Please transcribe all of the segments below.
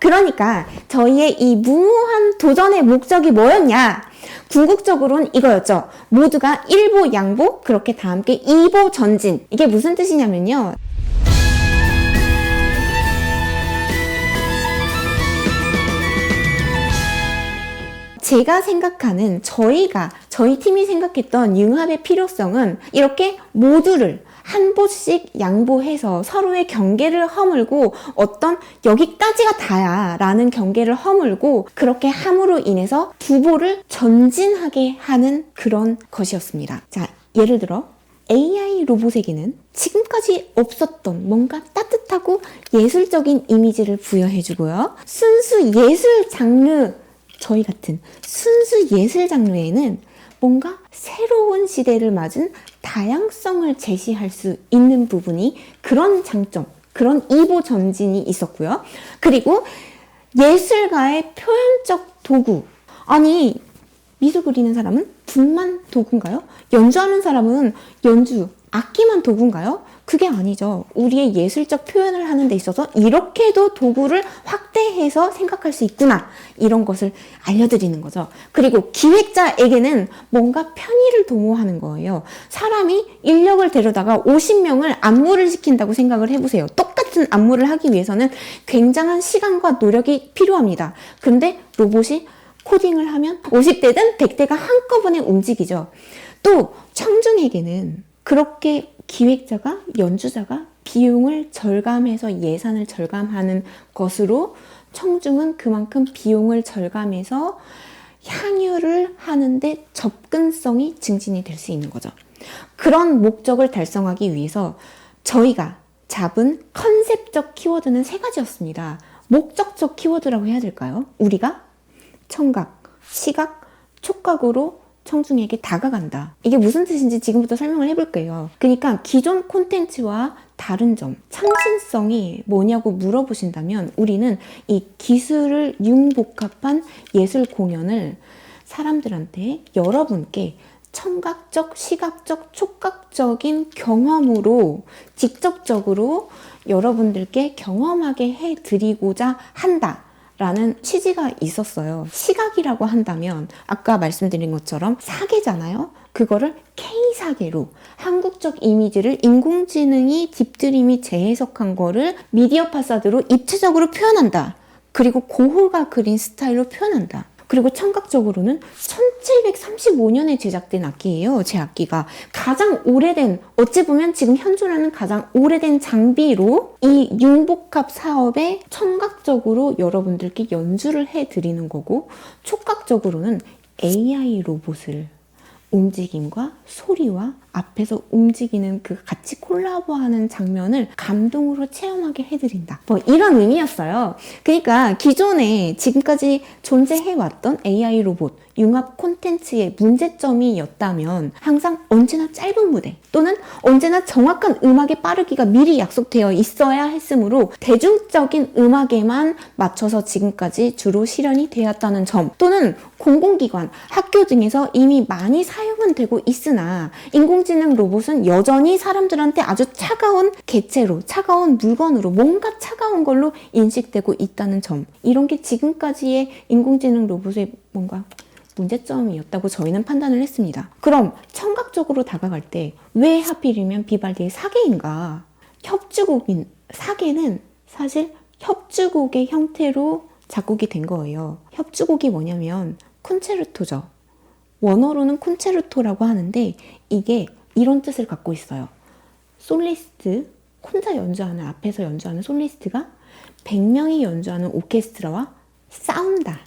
그러니까 저희의 이 무모한 도전의 목적이 뭐였냐? 궁극적으로는 이거였죠. 모두가 일보 양보, 그렇게 다 함께 이보 전진. 이게 무슨 뜻이냐면요. 제가 생각하는 저희 팀이 생각했던 융합의 필요성은 이렇게 모두를 한 보씩 양보해서 서로의 경계를 허물고 어떤 여기까지가 다야 라는 경계를 허물고 그렇게 함으로 인해서 두 보를 전진하게 하는 그런 것이었습니다. 자, 예를 들어 AI 로봇에게는 지금까지 없었던 뭔가 따뜻하고 예술적인 이미지를 부여해주고요. 순수 예술 장르, 저희 같은 순수 예술 장르에는 뭔가 새로운 시대를 맞은 다양성을 제시할 수 있는 부분이 그런 장점, 그런 이보 전진이 있었고요. 그리고 예술가의 표현적 도구. 아니, 미술 그리는 사람은 붓만 도구인가요? 연주하는 사람은 연주, 악기만 도구인가요? 그게 아니죠. 우리의 예술적 표현을 하는 데 있어서 이렇게도 도구를 확대해서 생각할 수 있구나. 이런 것을 알려드리는 거죠. 그리고 기획자에게는 뭔가 편의를 도모하는 거예요. 사람이 인력을 데려다가 50명을 안무를 시킨다고 생각을 해보세요. 똑같은 안무를 하기 위해서는 굉장한 시간과 노력이 필요합니다. 근데 로봇이 코딩을 하면 50대든 100대가 한꺼번에 움직이죠. 또 청중에게는 그렇게 기획자가, 연주자가 비용을 절감해서 예산을 절감하는 것으로 청중은 그만큼 비용을 절감해서 향유를 하는데 접근성이 증진이 될 수 있는 거죠. 그런 목적을 달성하기 위해서 저희가 잡은 컨셉적 키워드는 3가지였습니다. 목적적 키워드라고 해야 될까요? 우리가 청각, 시각, 촉각으로 청중에게 다가간다. 이게 무슨 뜻인지 지금부터 설명을 해볼게요. 그러니까 기존 콘텐츠와 다른 점, 창신성이 뭐냐고 물어보신다면 우리는 이 기술을 융복합한 예술 공연을 사람들한테, 여러분께 청각적, 시각적, 촉각적인 경험으로 직접적으로 여러분들께 경험하게 해드리고자 한다. 라는 취지가 있었어요. 시각이라고 한다면 아까 말씀드린 것처럼 사계잖아요. 그거를 K사계로 한국적 이미지를 인공지능이 딥드림이 재해석한 거를 미디어 파사드로 입체적으로 표현한다. 그리고 고흐가 그린 스타일로 표현한다. 그리고 청각적으로는 1735년에 제작된 악기예요. 제 악기가 가장 오래된, 어찌 보면 지금 현존하는 가장 오래된 장비로 이 융복합 사업에 청각적으로 여러분들께 연주를 해드리는 거고, 촉각적으로는 AI 로봇을 움직임과 소리와 앞에서 움직이는 그 같이 콜라보하는 장면을 감동으로 체험하게 해드린다. 뭐 이런 의미였어요. 그러니까 기존에 지금까지 존재해왔던 AI 로봇 융합 콘텐츠의 문제점이었다면 항상 언제나 짧은 무대 또는 언제나 정확한 음악의 빠르기가 미리 약속되어 있어야 했으므로 대중적인 음악에만 맞춰서 지금까지 주로 실현이 되었다는 점, 또는 공공기관, 학교 등에서 이미 많이 사용은 되고 있으나 인공지능 로봇은 여전히 사람들한테 아주 차가운 개체로, 차가운 물건으로, 뭔가 차가운 걸로 인식되고 있다는 점, 이런 게 지금까지의 인공지능 로봇의 뭔가 문제점이었다고 저희는 판단을 했습니다. 그럼 청각적으로 다가갈 때 왜 하필이면 비발디의 사계인가? 협주곡인 사계는 사실 협주곡의 형태로 작곡이 된 거예요. 협주곡이 뭐냐면 콘체르토죠. 원어로는 콘체르토라고 하는데 이게 이런 뜻을 갖고 있어요. 솔리스트, 혼자 연주하는, 앞에서 연주하는 솔리스트가 100명이 연주하는 오케스트라와 싸운다,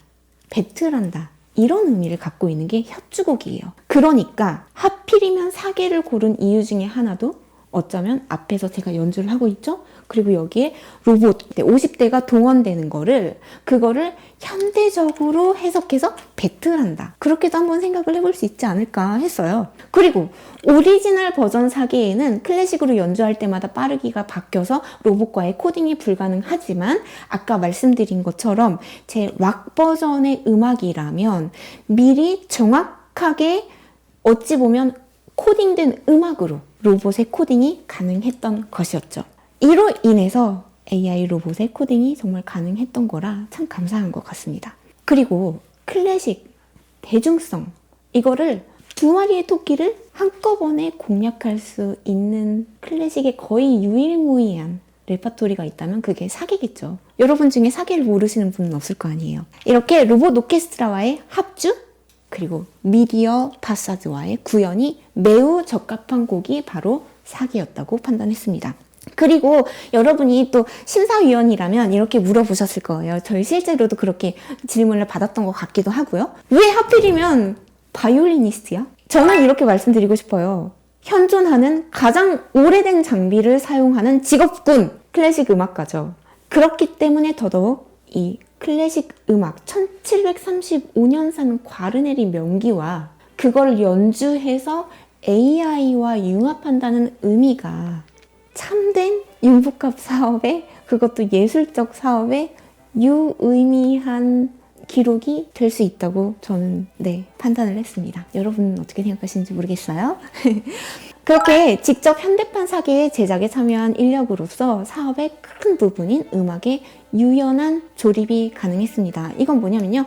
배틀한다, 이런 의미를 갖고 있는 게 협주곡이에요. 그러니까 하필이면 사계를 고른 이유 중에 하나도 어쩌면 앞에서 제가 연주를 하고 있죠? 그리고 여기에 로봇 50대가 동원되는 그거를 현대적으로 해석해서 배틀한다. 그렇게도 한번 생각을 해볼 수 있지 않을까 했어요. 그리고 오리지널 버전 사계에는 클래식으로 연주할 때마다 빠르기가 바뀌어서 로봇과의 코딩이 불가능하지만 아까 말씀드린 것처럼 제 락 버전의 음악이라면 미리 정확하게 어찌 보면 코딩된 음악으로 로봇의 코딩이 가능했던 것이었죠. 이로 인해서 AI 로봇의 코딩이 정말 가능했던 거라 참 감사한 것 같습니다. 그리고 클래식, 대중성, 이거를 두 마리의 토끼를 한꺼번에 공략할 수 있는 클래식의 거의 유일무이한 레파토리가 있다면 그게 사계겠죠. 여러분 중에 사계를 모르시는 분은 없을 거 아니에요. 이렇게 로봇 오케스트라와의 합주, 그리고 미디어 파사드와의 구현이 매우 적합한 곡이 바로 사계였다고 판단했습니다. 그리고 여러분이 또 심사위원이라면 이렇게 물어보셨을 거예요. 저희 실제로도 그렇게 질문을 받았던 것 같기도 하고요. 왜 하필이면 바이올리니스트야? 저는 이렇게 말씀드리고 싶어요. 현존하는 가장 오래된 장비를 사용하는 직업군, 클래식 음악가죠. 그렇기 때문에 더더욱 이 클래식 음악 1735년산 과르네리 명기와 그걸 연주해서 AI와 융합한다는 의미가 참된 융복합 사업에, 그것도 예술적 사업에 유의미한 기록이 될 수 있다고 저는 판단을 했습니다. 여러분은 어떻게 생각하시는지 모르겠어요. 그렇게 직접 현대판 사계의 제작에 참여한 인력으로서 사업의 큰 부분인 음악에 유연한 조립이 가능했습니다. 이건 뭐냐면요,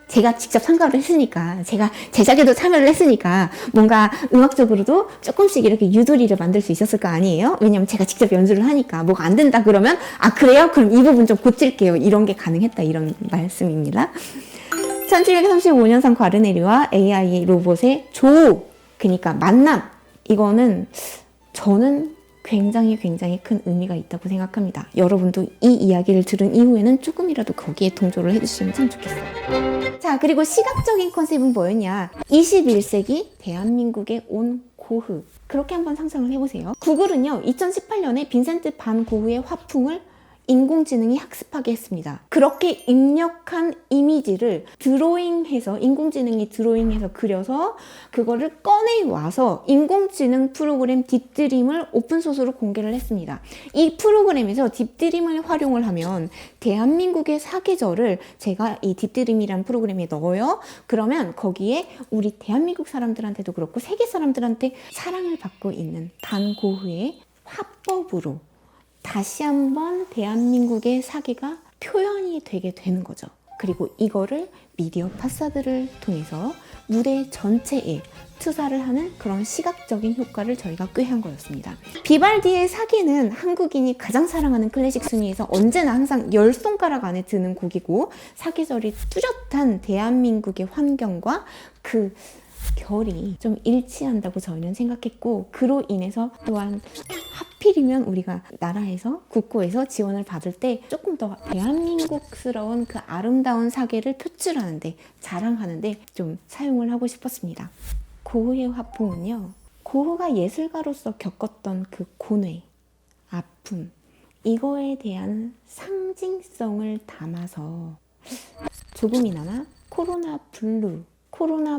제가 직접 참가를 했으니까, 제가 제작에도 참여를 했으니까 뭔가 음악적으로도 조금씩 이렇게 유도리를 만들 수 있었을 거 아니에요? 왜냐면 제가 직접 연주를 하니까 뭐가 안 된다 그러면 그래요? 그럼 이 부분 좀 고칠게요. 이런 게 가능했다, 이런 말씀입니다. 1735년산 과르네리와 AI 로봇의 조우, 그러니까 만남, 이거는 저는 굉장히 큰 의미가 있다고 생각합니다. 여러분도 이 이야기를 들은 이후에는 조금이라도 거기에 동조를 해주시면 참 좋겠어요. 자, 그리고 시각적인 컨셉은 뭐였냐? 21세기 대한민국에 온 고흐. 그렇게 한번 상상을 해보세요. 구글은요, 2018년에 빈센트 반 고흐의 화풍을 인공지능이 학습하게 했습니다. 그렇게 입력한 이미지를 드로잉해서, 인공지능이 드로잉해서 그려서 그거를 꺼내와서 인공지능 프로그램 딥드림을 오픈소스로 공개를 했습니다. 이 프로그램에서 딥드림을 활용을 하면 대한민국의 사계절을 제가 이 딥드림이라는 프로그램에 넣어요. 그러면 거기에 우리 대한민국 사람들한테도 그렇고 세계 사람들한테 사랑을 받고 있는 반 고흐의 화법으로 다시 한번 대한민국의 사계가 표현이 되게 되는 거죠. 그리고 이거를 미디어 파사드를 통해서 무대 전체에 투사를 하는 그런 시각적인 효과를 저희가 꾀한 거였습니다. 비발디의 사계는 한국인이 가장 사랑하는 클래식 순위에서 언제나 항상 10손가락 안에 드는 곡이고, 사계절이 뚜렷한 대한민국의 환경과 그 결이 좀 일치한다고 저희는 생각했고, 그로 인해서 또한 하필이면 우리가 나라에서, 국고에서 지원을 받을 때 조금 더 대한민국스러운 그 아름다운 사계를 표출하는데, 자랑하는데 좀 사용을 하고 싶었습니다. 고흐의 화풍은요, 고흐가 예술가로서 겪었던 그 고뇌, 아픔, 이거에 대한 상징성을 담아서 조금이나마 코로나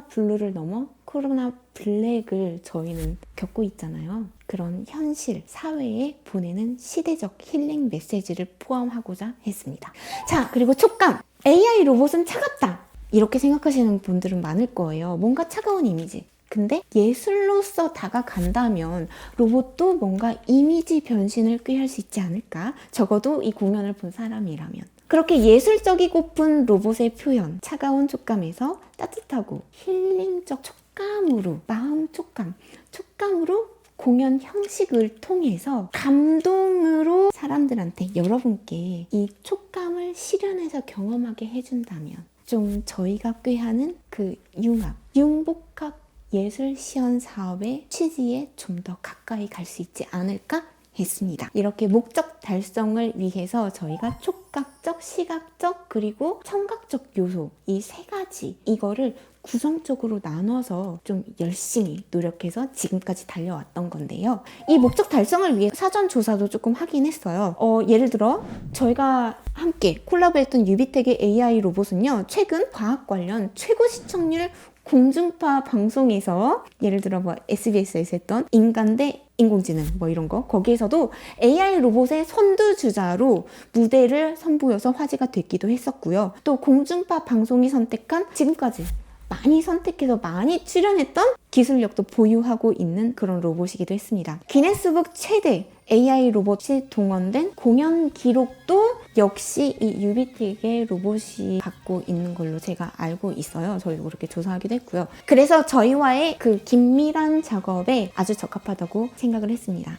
블루를 넘어 코로나 블랙을 저희는 겪고 있잖아요. 그런 현실, 사회에 보내는 시대적 힐링 메시지를 포함하고자 했습니다. 자, 그리고 촉감! AI 로봇은 차갑다! 이렇게 생각하시는 분들은 많을 거예요. 뭔가 차가운 이미지. 근데 예술로서 다가간다면 로봇도 뭔가 이미지 변신을 꾀할 수 있지 않을까? 적어도 이 공연을 본 사람이라면. 그렇게 예술적이고픈 로봇의 표현, 차가운 촉감에서 따뜻하고 힐링적 촉감으로, 마음 촉감으로 공연 형식을 통해서 감동으로 사람들한테, 여러분께 이 촉감을 실현해서 경험하게 해준다면 좀 저희가 꾀하는 그 융복합 예술 시연 사업의 취지에 좀 더 가까이 갈 수 있지 않을까 했습니다. 이렇게 목적 달성을 위해서 저희가 촉각적, 시각적, 그리고 청각적 요소, 이 세 가지, 이거를 구성적으로 나눠서 좀 열심히 노력해서 지금까지 달려왔던 건데요. 이 목적 달성을 위해 사전 조사도 조금 하긴 했어요. 예를 들어 저희가 함께 콜라보했던 유비텍의 AI 로봇은요, 최근 과학 관련 최고 시청률 공중파 방송에서, 예를 들어 SBS에서 했던 인간 대 인공지능 이런 거, 거기에서도 AI 로봇의 선두주자로 무대를 선보여서 화제가 됐기도 했었고요. 또 공중파 방송이 선택한, 지금까지 많이 선택해서 많이 출연했던 기술력도 보유하고 있는 그런 로봇이기도 했습니다. 기네스북 최대 AI 로봇이 동원된 공연 기록도 역시 이 유비틱의 로봇이 갖고 있는 걸로 제가 알고 있어요. 저희도 그렇게 조사하기도 했고요. 그래서 저희와의 그 긴밀한 작업에 아주 적합하다고 생각을 했습니다.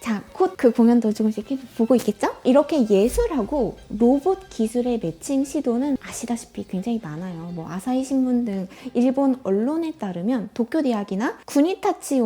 자, 곧 그 공연도 조금씩 보고 있겠죠? 이렇게 예술하고 로봇 기술의 매칭 시도는 아시다시피 굉장히 많아요. 뭐 아사히 신문 등 일본 언론에 따르면 도쿄 대학이나 구니타치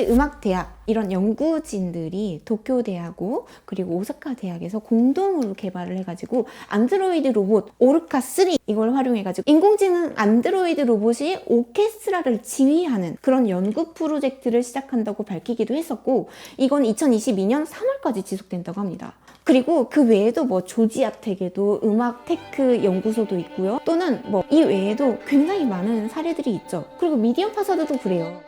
음악대학 이런 연구진들이 도쿄 대하고 그리고 오사카 대학에서 공동으로 개발을 해가지고 안드로이드 로봇 오르카 3 이걸 활용해가지고 인공지능 안드로이드 로봇이 오케스트라를 지휘하는 그런 연구 프로젝트를 시작한다고 밝히기도 했었고, 이건 2022년 3월까지 지속된다고 합니다. 그리고 그 외에도 뭐 조지아텍에도 음악 테크 연구소도 있고요. 또는 뭐 이 외에도 굉장히 많은 사례들이 있죠. 그리고 미디어 파사드도 그래요.